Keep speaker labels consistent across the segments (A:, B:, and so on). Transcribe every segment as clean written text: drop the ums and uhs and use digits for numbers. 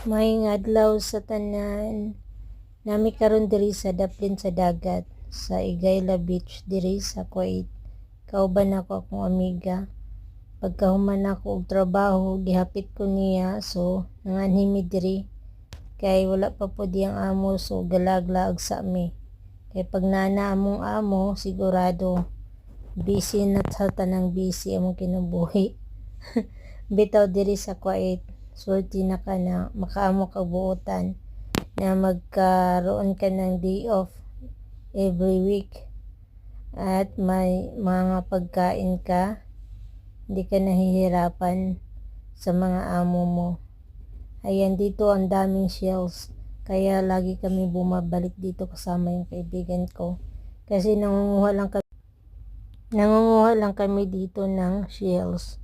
A: Maayong adlaw sa tanan. Nami karon diri sa daplin sa dagat sa Igayla Beach diri sa Kuwait. Kauban ako akong amiga. Pagkahuman ako og trabaho, gihapit ko niya, so nanganhimi diri kay wala pa po diyang amo, so galaglaag sa mi. Kay pag nana among amo, sigurado busy na sa tanang busy among kinabuhi. Bitaw diri sa Kuwait, swerte na ka na makaamo ka buotan na magkaroon ka ng day off every week at may mga pagkain ka, hindi ka nahihirapan sa mga amo mo. Ayan, dito ang daming shells, kaya lagi kami bumabalik dito kasama yung kaibigan ko kasi nangunguha lang kami dito ng shells.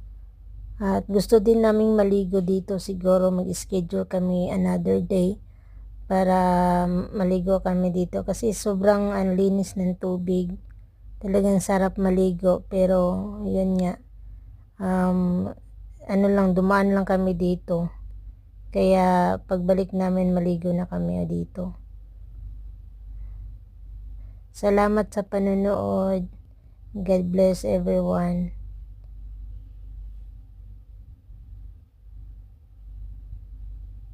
A: At gusto din naming maligo dito, siguro mag-schedule kami another day para maligo kami dito kasi sobrang linis ng tubig. Talagang sarap maligo, pero yun nga, dumaan lang kami dito. Kaya pagbalik namin maligo na kami dito. Salamat sa panonood. God bless everyone.